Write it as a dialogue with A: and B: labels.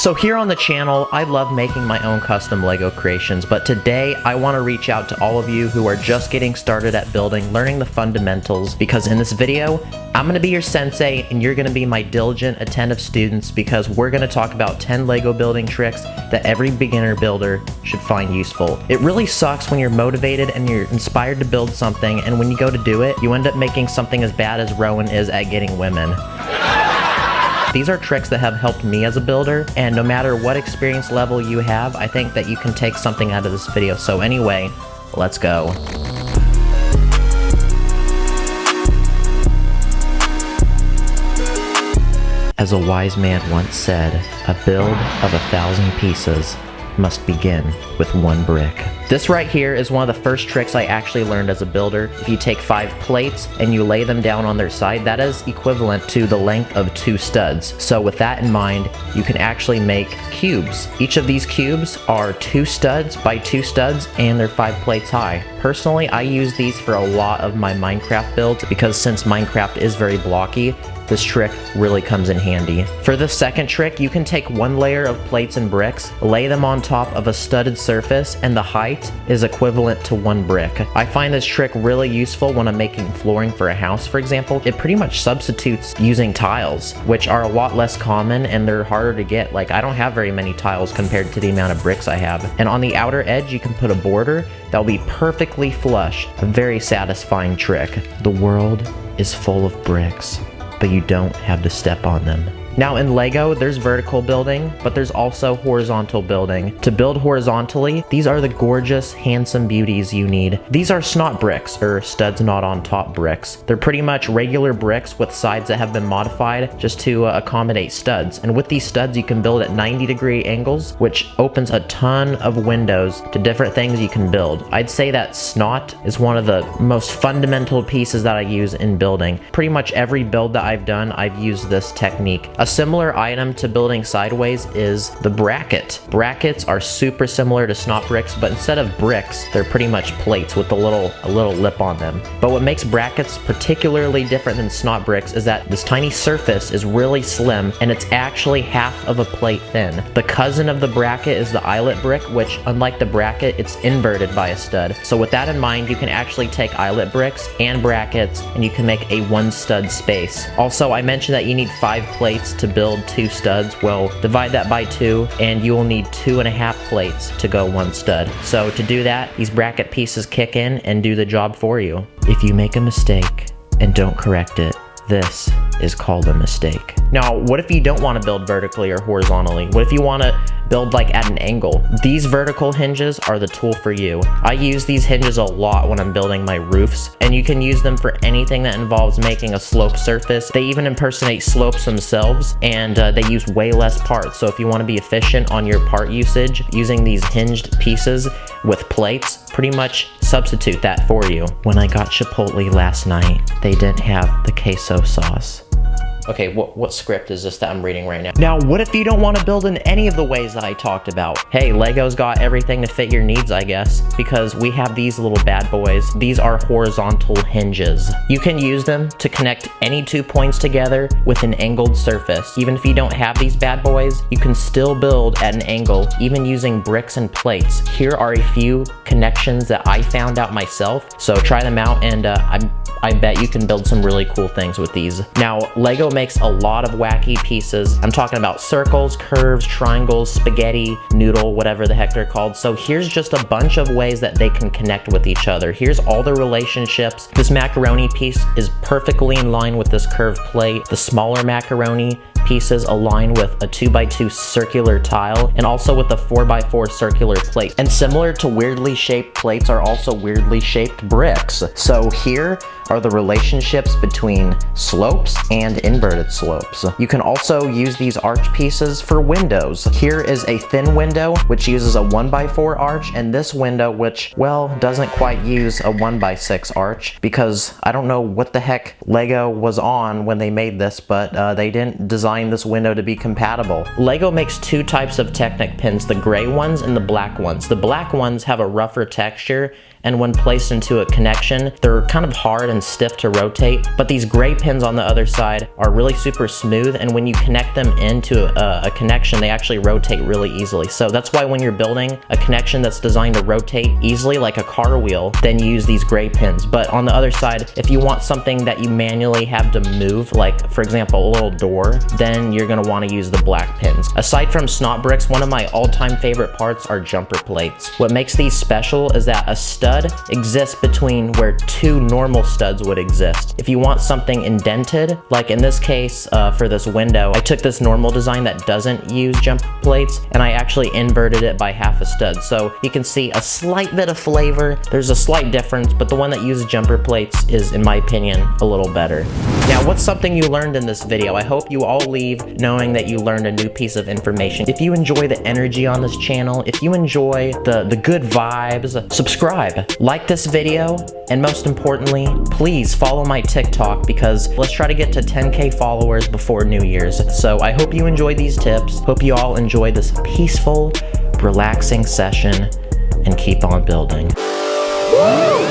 A: So here on the channel, I love making my own custom Lego creations, but today I want to reach out to all of you who are just getting started at building, learning the fundamentals, because in this video, I'm going to be your sensei and you're going to be my diligent, attentive students, because we're going to talk about 10 Lego building tricks that every beginner builder should find useful. It really sucks when you're motivated and you're inspired to build something, and when you go to do it, you end up making something as bad as Rowan is at getting women. These are tricks that have helped me as a builder, and no matter what experience level you have, I think that you can take something out of this video. So anyway, let's go. As a wise man once said, a build of 1,000 pieces must begin with 1 brick. This right here is one of the first tricks I actually learned as a builder. If you take 5 plates and you lay them down on their side, that is equivalent to the length of 2 studs. So with that in mind, you can actually make cubes. Each of these cubes are 2 studs by 2 studs, and they're 5 plates high. Personally, I use these for a lot of my Minecraft builds because since Minecraft is very blocky, this trick really comes in handy. For the second trick, you can take 1 layer of plates and bricks, lay them on top of a studded surface, and the height is equivalent to 1 brick. I find this trick really useful when I'm making flooring for a house, for example. It pretty much substitutes using tiles, which are a lot less common and they're harder to get. Like, I don't have very many tiles compared to the amount of bricks I have. And on the outer edge, you can put a border that'll be perfectly flush. A very satisfying trick. The world is full of bricks, but you don't have to step on them. Now in Lego, there's vertical building, but there's also horizontal building. To build horizontally, these are the gorgeous, handsome beauties you need. These are snot bricks, or studs not on top bricks. They're pretty much regular bricks with sides that have been modified just to accommodate studs. And with these studs, you can build at 90-degree angles, which opens a ton of windows to different things you can build. I'd say that snot is one of the most fundamental pieces that I use in building. Pretty much every build that I've done, I've used this technique. A similar item to building sideways is the bracket. Brackets are super similar to snot bricks, but instead of bricks, they're pretty much plates with a little lip on them. But what makes brackets particularly different than snot bricks is that this tiny surface is really slim and it's actually half of a plate thin. The cousin of the bracket is the eyelet brick, which unlike the bracket, it's inverted by a stud. So with that in mind, you can actually take eyelet bricks and brackets and you can make a 1 stud space. Also, I mentioned that you need 5 plates to build 2 studs. Well, divide that by 2 and you will need 2.5 plates to go 1 stud. So to do that, these bracket pieces kick in and do the job for you. If you make a mistake and don't correct it, this is called a mistake. Now, what if you don't want to build vertically or horizontally? What if you want to build like at an angle? These vertical hinges are the tool for you. I use these hinges a lot when I'm building my roofs, and you can use them for anything that involves making a slope surface. They even impersonate slopes themselves, and they use way less parts. So if you want to be efficient on your part usage, using these hinged pieces with plates pretty much substitute that for you. When I got Chipotle last night, they didn't have the queso sauce. Okay, what script is this that I'm reading right now? Now, what if you don't want to build in any of the ways that I talked about? Hey, Lego's got everything to fit your needs, I guess, because we have these little bad boys. These are horizontal hinges. You can use them to connect any 2 points together with an angled surface. Even if you don't have these bad boys, you can still build at an angle, even using bricks and plates. Here are a few connections that I found out myself, so try them out, and I bet you can build some really cool things with these. Now, Lego makes a lot of wacky pieces. I'm talking about circles, curves, triangles, spaghetti, noodle, whatever the heck they're called. So here's just a bunch of ways that they can connect with each other. Here's all the relationships. This macaroni piece is perfectly in line with this curved plate. The smaller macaroni pieces align with a 2x2 circular tile and also with a 4x4 circular plate. And similar to weirdly shaped plates are also weirdly shaped bricks. So here are the relationships between slopes and inverted slopes. You can also use these arch pieces for windows. Here is a thin window which uses a 1x4 arch, and this window which, well, doesn't quite use a 1x6 arch, because I don't know what the heck Lego was on when they made this, but they didn't design this window to be compatible. Lego makes 2 types of Technic pins, the gray ones and the black ones. The black ones have a rougher texture and when placed into a connection, they're kind of hard and stiff to rotate, but these gray pins on the other side are really super smooth, and when you connect them into a connection, they actually rotate really easily. So that's why when you're building a connection that's designed to rotate easily, like a car wheel, then you use these gray pins. But on the other side, if you want something that you manually have to move, like for example, a little door, then you're gonna wanna use the black pins. Aside from snot bricks, one of my all-time favorite parts are jumper plates. What makes these special is that a stud exists between where two normal studs would exist. If you want something indented, like in this case, for this window, I took this normal design that doesn't use jumper plates, and I actually inverted it by half a stud. So you can see a slight bit of flavor. There's a slight difference, but the one that uses jumper plates is, in my opinion, a little better. Now, what's something you learned in this video? I hope you all leave knowing that you learned a new piece of information. If you enjoy the energy on this channel, if you enjoy the good vibes, subscribe, like this video, and most importantly, please follow my TikTok, because let's try to get to 10K followers before New Year's. So I hope you enjoy these tips. Hope you all enjoy this peaceful, relaxing session, and keep on building. Woo!